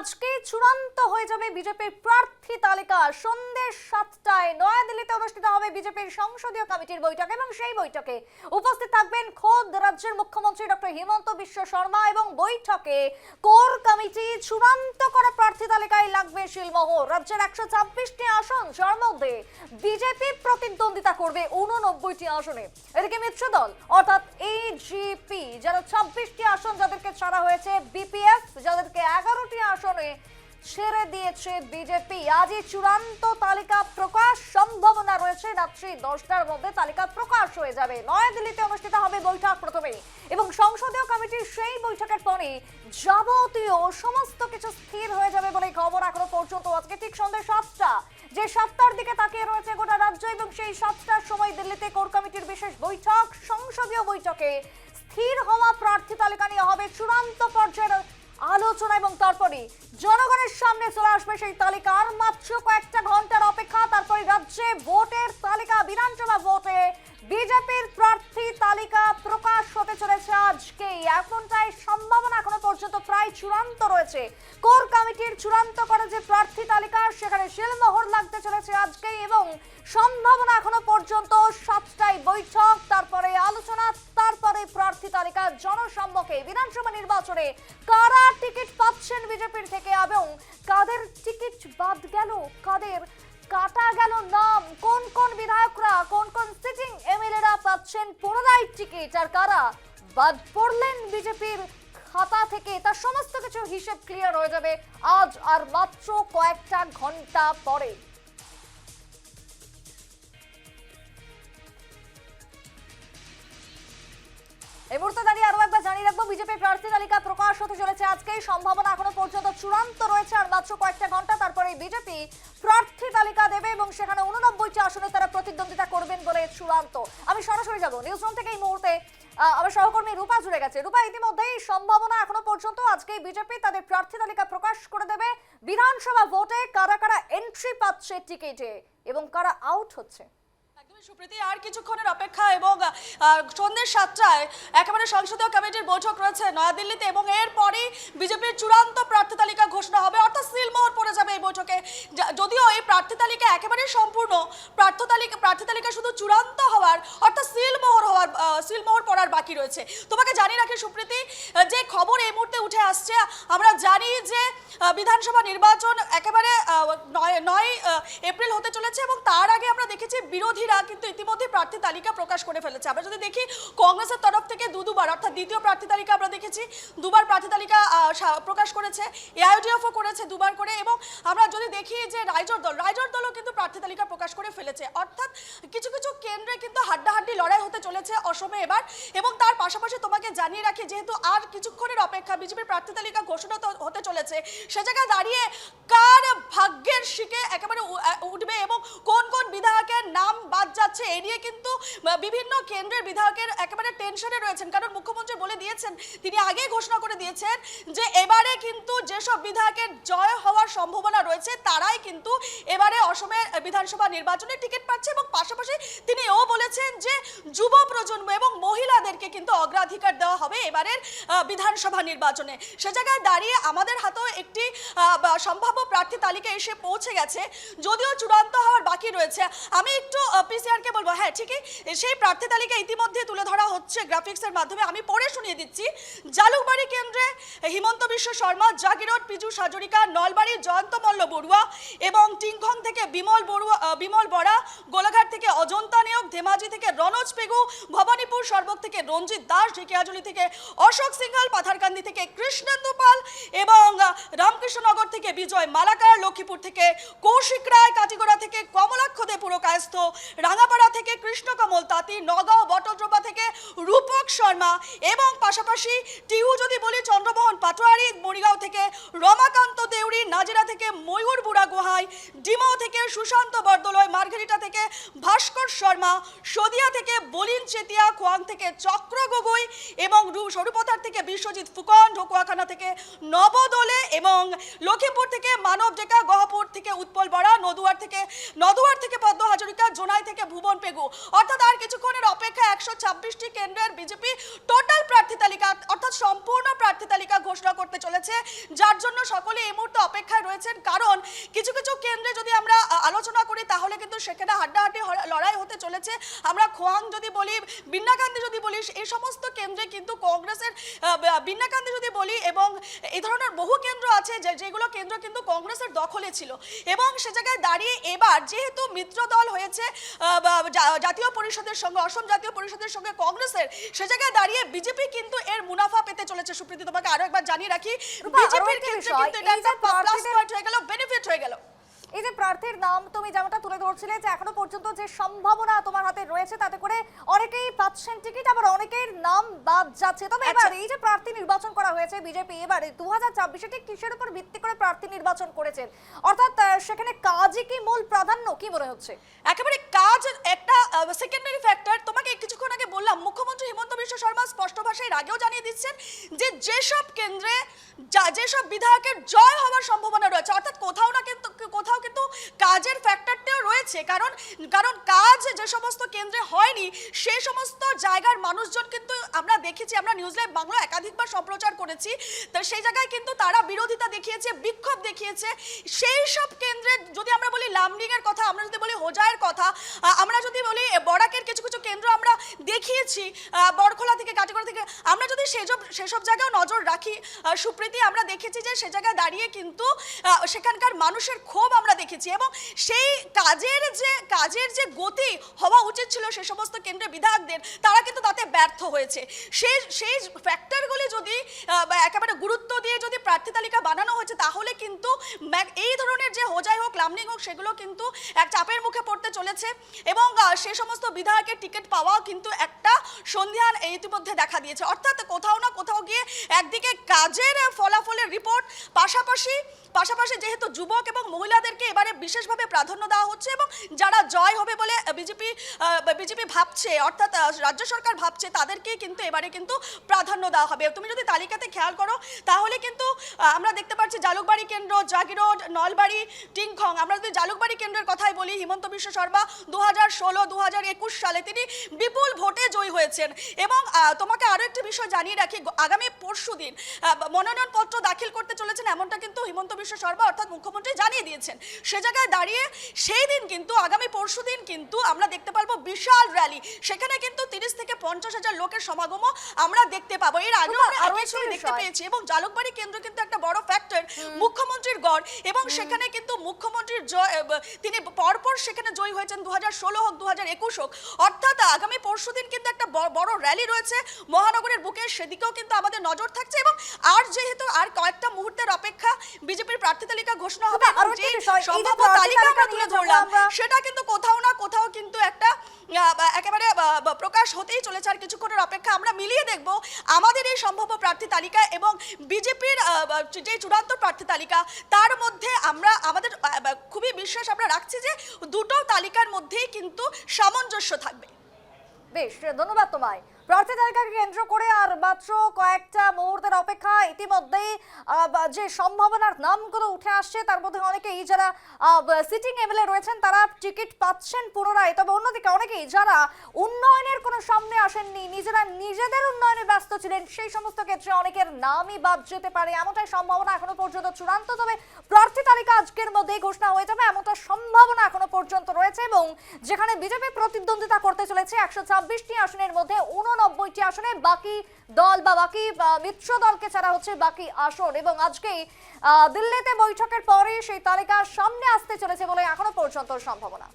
আজকে চূড়ান্ত হয়ে যাবে বিজেপির প্রার্থী তালিকা। সন্ধ্যে 7টায় নয়াদিল্লিতে অনুষ্ঠিত হবে বিজেপির সংসদীয় কমিটির বৈঠক এবং সেই বৈঠকে উপস্থিত থাকবেন খোদ রাজ্যের মুখ্যমন্ত্রী ডক্টর হিমন্ত বিশ্ব শর্মা এবং বৈঠকে কোর কমিটি চূড়ান্ত করা প্রার্থী তালিকায় লাগবে শিলমোহর। রাজ্যের 126টি আসন, যার মধ্যে বিজেপি প্রতিদ্বন্দ্বিতা করবে 89টি আসনে। এদিকে মিত্র দল অর্থাৎ এজিপি যারা 26টি আসন যাদেরকে ছাড়া হয়েছে, বিপিএফ যাদেরকে 11টি আসনে ছেড়ে দিয়েছে বিজেপি। আজই চূড়ান্ত তালিকা প্রকাশ সম্ভাবনা রয়েছে। রাত্রি 10টার মধ্যে তালিকা প্রকাশ হয়ে যাবে। নয়াদিল্লিতে অনুষ্ঠিত হবে বৈঠক প্রথমে এবং সংসদীয় কমিটির সেই বৈঠকের পরে যাবতীয় সমস্ত কিছু স্থির হয়ে যাবে বলে খবর এখনো পর্যন্ত। আজকে ঠিক সন্ধ্যে 7টা, যে 7টার দিকে তাকিয়ে রয়েছে গোটা রাজ্য এবং সেই 7টার সময় দিল্লিতে কোর কমিটির বিশেষ বৈঠক। সংসদীয় বৈঠকে স্থির হওয়া প্রার্থী তালিকা নিয়ে হবে চূড়ান্ত পর্যায়ের আলোচনা এবং তারপরে জনগণের সামনে চলে আসবে সেই তালিকা। আর মাত্র কয়েকটা ঘন্টার অপেক্ষা, তারপরে রাজ্যে ভোটের তালিকা, বিধানসভা ভোটে বিজেপির প্রার্থী তালিকা প্রকাশ হতে চলেছে আজকে। এমনটাই সম্ভাবনা এখনো পর্যন্ত প্রায় চূড়ান্ত রয়েছে। কোর কমিটির চূড়ান্ত করে যে প্রার্থী তালিকা, সেখানে শিলমোহর লাগতে চলেছে আজকে এবং সম্ভাবনা এখনো পর্যন্ত 7টায় বৈঠক, তারপরে আলোচনা, তারপরে প্রার্থী তালিকা জনসম্মুখে। বিধানসভা নির্বাচনে কারা টিকিট পাচ্ছেন বিজেপির থেকে এবং কাদের টিকিট বাদ গেল, কাদের কাটা গেল নাম, কোন কোন বিধায়করা, কোন কোন সিটিং এমএলএরা পাচ্ছেন পুনরায় টিকিট, আর কারা বাদ পড়লেন বিজেপির খাতা থেকে, তার সমস্ত কিছু হিসেব ক্লিয়ার হয়ে যাবে আজ আর মাত্র কয়েকটা ঘন্টা পরে। এই মুহূর্তে দাঁড়িয়ে আরো একবার জানিয়ে রাখবো, বিজেপির প্রার্থী তালিকা প্রকাশ হতে চলেছে আজকেই। সম্ভাবনা এখনো পর্যন্ত চূড়ান্ত রয়েছে আর মাত্র কয়েকটা ঘন্টা, তারপরে বিজেপি প্রার্থী তালিকা দেবে এবং সেখানে 89টি আসনে তারা প্রতিদ্বন্দ্বিতা করবেন বলে চূড়ান্ত। আমি সরাসরি যাবো নিউজ রুম থেকে এই মুহূর্তে। আমার সহকর্মী রূপা জুড়ে গেছে। রূপা, ইতিমধ্যেই সম্ভাবনা এখনো পর্যন্ত আজকেই বিজেপি তাদের প্রার্থী তালিকা প্রকাশ করে দেবে। বিধানসভা ভোটে কারা কারা এন্ট্রি পাচ্ছে টিকিটে এবং কারা আউট হচ্ছে। সুপ্রীতি, আর কিছুক্ষণের অপেক্ষা এবং সন্ধ্যে 7টায় একেবারে সংসদীয় কমিটির বৈঠক রয়েছে নয়াদিল্লিতে এবং এরপরই বিজেপির চূড়ান্ত প্রার্থী তালিকা ঘোষণা হবে, অর্থাৎ সিলমোহর পড়ে যাবে এই বৈঠকে। যদিও এই প্রার্থী তালিকা একেবারে সম্পূর্ণ, প্রার্থী তালিকা শুধু চূড়ান্ত হওয়ার অর্থাৎ সিলমোহর পড়ার বাকি রয়েছে। তোমাকে জানিয়ে রাখি সুপ্রীতি, যে খবর এই মুহূর্তে উঠে আসছে, আমরা জানি যে বিধানসভা নির্বাচন একেবারে 9 এপ্রিল হতে চলেছে এবং তার আগে আমরা দেখেছি বিরোধীরা কিন্তু ইতিমধ্যে প্রার্থী তালিকা প্রকাশ করে ফেলেছে। আমরা যদি দেখি কংগ্রেসের তরফ থেকে দুবার অর্থাৎ দ্বিতীয় প্রার্থী তালিকা আমরা দেখেছি, দুবার প্রার্থী তালিকা প্রকাশ করেছে, এআইইউডিএফও করেছে দুবার করে। এবং আমরা যদি দেখি যে রাইজোর দলও কিন্তু প্রার্থী তালিকা প্রকাশ করে ফেলেছে। অর্থাৎ কিছু কিছু কেন্দ্রে কিন্তু হাড্ডাহাড্ডি লড়াই হতে চলেছে অসমে এবার। এবং তার পাশাপাশি তোমাকে জানিয়ে রাখি, যেহেতু আর কিছুক্ষণের অপেক্ষা বিজেপির প্রার্থী তালিকা ঘোষণা হতে চলেছে, সে জায়গায় দাঁড়িয়ে কার ভাগ্যের শিখে একেবারে উঠবে এবং কোন কোন বিধায়কের নাম বাদ যাচ্ছে, এই নিয়ে কিন্তু বিভিন্ন কেন্দ্রের বিধায়কের একেবারে টেনশনে রয়েছেন। কারণ মুখ্যমন্ত্রী বলে দিয়েছেন, তিনি আগেই ঘোষণা করে দিয়েছেন যে এবারে কিন্তু যেসব বিধায়কের জয় হওয়ার সম্ভাবনা রয়েছে তারাই কিন্তু এবারে অসমের বিধানসভা নির্বাচনে টিকিট পাচ্ছে। এবং পাশাপাশি তিনি এও বলেছেন যে যুব প্রজন্ম এবং মহিলাদেরকে কিন্তু অগ্রাধিকার দেওয়া হবে এবারের বিধানসভা নির্বাচনে। সে জায়গায় দাঁড়িয়ে আমাদের হাতেও একটি সম্ভাব্য প্রার্থী তালিকা এসে পৌঁছে গেছে, যদিও চূড়ান্ত হওয়ার বাকি রয়েছে। আমি একটু পিসিআরকে বলবো, হ্যাঁ ঠিকই, সেই প্রার্থী তালিকা ইতিমধ্যে তুলে ধরা হচ্ছে গ্রাফিক্সের মাধ্যমে। আমি পড়ে শুনিয়ে দিচ্ছি। জালুকবাড়ি কেন্দ্রে হিমন্ত বিশ্ব শর্মা, জাগিরোড পীযূষ হাজরিকা, নলবাড়ি জয়ন্ত মল্ল বড়ুয়া এবং টিংখং থেকে বিমল বড়া, গোলাঘাট থেকে অজন্তা নেওগ, ধেমাজি থেকে রনোজ পেগু, ভবানীপুর সর্বক থেকে রঞ্জিত দাস, ঢেকিয়াজুলি থেকে অশোক সিংহাল, পাথারকান্দি থেকে কৃষ্ণেন্দু পাল এবং রামকৃষ্ণনগর থেকে বিজয় মালাকার, লক্ষ্মীপুর থেকে কৌশিক রায়, কাটিগড়া থেকে কমলাক্ষ দে পুরকায়স্থ, রাঙাপাড়া থেকে কৃষ্ণকমল তাঁতি, নগাঁও বটদ্রবা থেকে রূপক শর্মা এবং পাশাপাশি টিউ যদি বলি চন্দ্রমোহন পাটোয়ারি, মরিগাঁও থেকে রমাকান্ত দেউরি, নাজিরা থেকে ময়ূর বুড়া গোহাই, ডিমাও থেকে সুশান্ত বরদলয়, মার্ঘেরিটা থেকে ভাস্কর শর্মা, সদিয়া থেকে বলিন চেতিয়া, খোয়াং থেকে চক্র গগৈ এবং স্বরূপতার থেকে বিশ্বজিৎ ফুকন, ঢকুয়াখানা থেকে নবদোলে এবং লখিমপুর থেকে মানব ডেকা, গহপুর থেকে উৎপল বরা, নদুয়ার থেকে পদ্ম হাজরিকা, জোনাই থেকে ভুবন পেগু। অর্থাৎ আর কিছুক্ষণের অপেক্ষা 126টি কেন্দ্রের বিজেপি টোটাল প্রার্থী তালিকা অর্থাৎ সম্পূর্ণ প্রার্থী তালিকা ঘোষণা করতে চলেছে, যার জন্য সকলে এই মুহূর্তে অপেক্ষায় রয়েছেন। কারণ কিছু কিছু কেন্দ্রে যদি আমরা আলোচনা করি তাহলে কিন্তু সেখানে হাড্ডাহাড্ডি লড়াই হতে চলেছে। আমরা খোয়াং যদি বলি, বিন্নাকান্দি যদি বলি, এই সমস্ত কেন্দ্রে কিন্তু কংগ্রেসের বিন্নাকান্দি যদি বলি এবং এই ধরনের বহু কেন্দ্র আছে যেগুলো কেন্দ্র কিন্তু কংগ্রেসের দখলে ছিল এবং সে জায়গায় দাঁড়িয়ে এবার যেহেতু মিত্র দল হয়েছে জাতীয় পরিষদের সঙ্গে, অসম জাতীয় পরিষদের সঙ্গে কংগ্রেসের, সে জায়গায় দাঁড়িয়ে বিজেপি কিন্তু এর মুনাফা পেতে চলেছে। সুপ্রীতি, তোমাকে আরো একবার জানিয়ে রাখি, বিজেপির ক্ষেত্রে কিন্তু এটা একটা প্লাস পয়েন্ট হয়ে গেল, বেনিফিট হয়ে গেল। এই যে প্রার্থীর নাম তুমি যেমনটা তুলে ধরছিলে যে এখনো পর্যন্ত যে সম্ভাবনা তোমার হাতে রয়েছে তাতে করে অনেকেই পাচ্ছেন টিকিট, আবার অনেকের নাম বাদ যাচ্ছে। তবে এবার এই যে প্রার্থী নির্বাচন করা হয়েছে বিজেপি এবারে 2024 ঠিক কিসের উপর ভিত্তি করে প্রার্থী নির্বাচন করেছেন? অর্থাৎ সেখানে কাজই কি মূল প্রাধান্য, কি মনে হচ্ছে? একেবারে কাজ একটা সেকেন্ডারি ফ্যাক্টর। তোমাকে কিছুক্ষণ আগে বললাম, মুখ্যমন্ত্রী হিমন্ত বিশ্ব শর্মা স্পষ্ট ভাষায় আগেও জানিয়ে দিচ্ছেন যে যেসব কেন্দ্রে যেসব বিধায়কের জয় হওয়ার সম্ভাবনা রয়েছে, অর্থাৎ কোথাও কিন্তু কাজের ফ্যাক্টরটাও রয়েছে। কারণ কাজ যে সমস্ত কেন্দ্রে হয়নি সেই সমস্ত জায়গার মানুষজন কিন্তু আমরা দেখেছি, আমরা নিউজ লাইভ বাংলা একাধিকবার সম্প্রচার করেছি, তো সেই জায়গায় কিন্তু তারা বিরোধিতা দেখিয়েছে, বিক্ষোভ দেখিয়েছে। সেই সব কেন্দ্রে যদি আমরা বলি লামডিং এর কথা, আমরা যদি বলি হোজাইয়ের কথা, আমরা যদি বলি বরাকের কিছু কিছু কেন্দ্র আমরা দেখিয়েছি, বড়খোলা থেকে কাটিগড়া থেকে, আমরা যদি সেসব জায়গাও নজর রাখি সুপ্রীতি, আমরা দেখেছি যে সে জায়গায় দাঁড়িয়ে কিন্তু সেখানকার মানুষের ক্ষোভ আমরা দেখেছি এবং সেই কাজের যে গতি হওয়া উচিত ছিল সে সমস্ত কেন্দ্রে বিধায়কদের, তারা কিন্তু তাতে ব্যর্থ হয়েছে। সেই ফ্যাক্টরগুলি যদি একেবারে গুরুত্ব দিয়ে যদি প্রার্থী তালিকা বানানো হয়েছে তাহলে কিন্তু এই ধরনের যে হোজাই হোক, লামডিং হোক, সেগুলো কিন্তু এক চাপের মুখে পড়তে চলেছে এবং সে সমস্ত বিধায়কের টিকিট পাওয়াও কিন্তু একটা সন্ধিহান ইতিমধ্যে দেখা দিয়েছে। অর্থাৎ কোথাও না কোথাও গিয়ে একদিকে কাজের ফলাফলের রিপোর্ট, পাশাপাশি যেহেতু যুবক এবং মহিলাদেরকে এবারে বিশেষভাবে প্রাধান্য দেওয়া হচ্ছে এবং যারা জয় হবে বলে বিজেপি ভাবছে, অর্থাৎ রাজ্য সরকার ভাবছে, তাদেরকেই কিন্তু এবারে কিন্তু প্রাধান্য দেওয়া হবে। তুমি যদি তালিকাতে খেয়াল করো তাহলে কিন্তু আমরা দেখতে পাচ্ছি জালুকবাড়ি কেন্দ্র, জাগিরোড, নলবাড়ি, টিংখং। আমরা যদি জালুকবাড়ি কেন্দ্রের কথাই বলি, হিমন্ত বিশ্ব শর্মা 2016-2021 সালে তিনি বিপুল ভোটে জয়ী হয়েছেন এবং তোমাকে আরো একটি বিষয় জানিয়ে রাখি, আগামী পরশুদিন মনোনয়নপত্র দাখিল করতে চলেছেন, এমনটা কিন্তু হিমন্ত বিশ্ব শর্মা অর্থাৎ মুখ্যমন্ত্রী জানিয়ে দিয়েছেন। সে জায়গায় দাঁড়িয়ে সেই দিন কিন্তু আগামী পরশুদিন কিন্তু আমরা দেখতে পাবো বিশাল র্যালি, সেখানে কিন্তু 30 থেকে 50 হাজার লোকের সমাগমও আমরা দেখতে পাবো। এর আগে আমরা দেখতে পেয়েছি এবং জালুকবাড়ি কেন্দ্র কিন্তু একটা বড় ফ্যাক্টর, মুখ্যমন্ত্রীর গড় এবং সেখানে কিন্তু মুখ্যমন্ত্রীর তিনি পরপর সেখানে জয়ী হয়েছেন, 2016 হোক 2021 হোক। অর্থাৎ আগামী পরশুদিন কিন্তু একটা বড় র্যালি রয়েছে মহানগরের বুকে, সেদিকেও কিন্তু আমাদের নজর থাকছে এবং যেহেতু আর কয়েকটা মুহূর্তের অপেক্ষা বিজেপির প্রার্থী তালিকা ঘোষণা হবে, সম্ভাব্য তালিকা আমরা তুলে ধরলাম, সেটা কিন্তু কোথাও না কোথাও কিন্তু একটা একেবারে প্রকাশ হতেই চলেছে। আর কিছুক্ষণের অপেক্ষা, আমরা মিলিয়ে দেখব আমাদের এই সম্ভাব্য প্রার্থী তালিকা এবং বিজেপির যে চূড়ান্ত প্রার্থী তালিকা, তার মধ্যে আমাদের খুবই বিশ্বাস আমরা রাখছি যে দুটো তালিকার মধ্যেই কিন্তু সামঞ্জস্য থাকবে। বেশ, ধন্যবাদ তোমায়। প্রার্থী তালিকাকে কেন্দ্র করে আর মাত্র কয়েকটা মুহূর্তের অপেক্ষা। ইতিমধ্যেই যে সম্ভাবনার নামগুলো উঠে আসছে তার মধ্যে অনেকেই যারা সিটিং এমএলএ রয়েছেন তারা টিকিট পাচ্ছেন পুনরায়, তবে অন্যদিকে অনেকেই যারা উন্নয়নের কোনো সামনে আসেননি, নিজেদের উন্নয়নে ব্যস্ত ছিলেন, সেই সমস্ত ক্ষেত্রে অনেকের নামই বাদ যেতে পারে, এমনটাই সম্ভাবনা এখনো পর্যন্ত চূড়ান্ত। তবে প্রার্থী তালিকা আজকের মধ্যেই ঘোষণা হয়ে যাবে এমনটা সম্ভাবনা এখনো পর্যন্ত রয়েছে এবং যেখানে বিজেপি প্রতিদ্বন্দ্বিতা করতে চলেছে 126টি আসনের মধ্যে 89টি আসনে, বাকি দল বা বাকি মিত্র দলকে ছাড়া হচ্ছে বাকি আসন এবং আজকেই দিল্লিতে বৈঠকের পরে সেই তালিকা সামনে আসতে চলেছে বলে এখনো পর্যন্ত সম্ভাবনা।